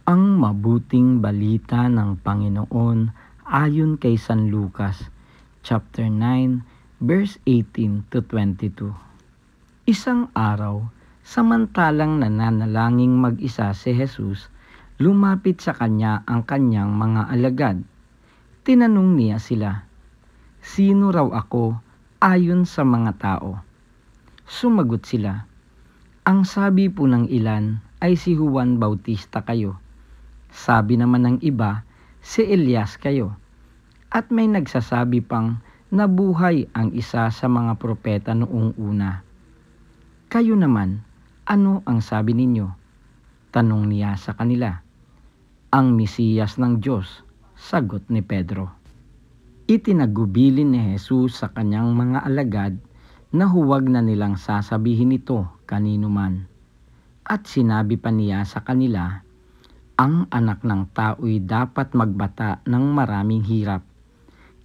Ang mabuting balita ng Panginoon ayon kay San Lucas, chapter 9, verse 18 to 22. Isang araw, samantalang nananalangin mag-isa si Jesus, lumapit sa kanya ang kanyang mga alagad. Tinanong niya sila, "Sino raw ako ayon sa mga tao?" Sumagot sila, "Ang sabi po ng ilan ay si Juan Bautista kayo. Sabi naman ng iba, si Elias kayo. At may nagsasabi pang nabuhay ang isa sa mga propeta noong una. Kayo naman, ano ang sabi ninyo?" Tanong niya sa kanila. "Ang Mesiyas ng Diyos," sagot ni Pedro. Itinagubilin ni Jesus sa kanyang mga alagad na huwag na nilang sasabihin ito kanino man. At sinabi pa niya sa kanila, ang anak ng tao'y dapat magbata ng maraming hirap.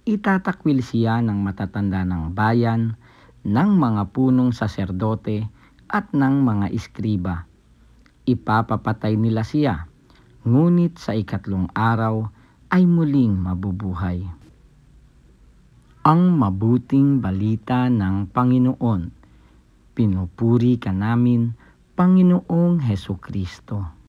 Itatakwil siya ng matatanda ng bayan, ng mga punong saserdote at ng mga iskriba. Ipapapatay nila siya, ngunit sa ikatlong araw ay muling mabubuhay. Ang mabuting balita ng Panginoon. Pinupuri ka namin, Panginoong Hesukristo.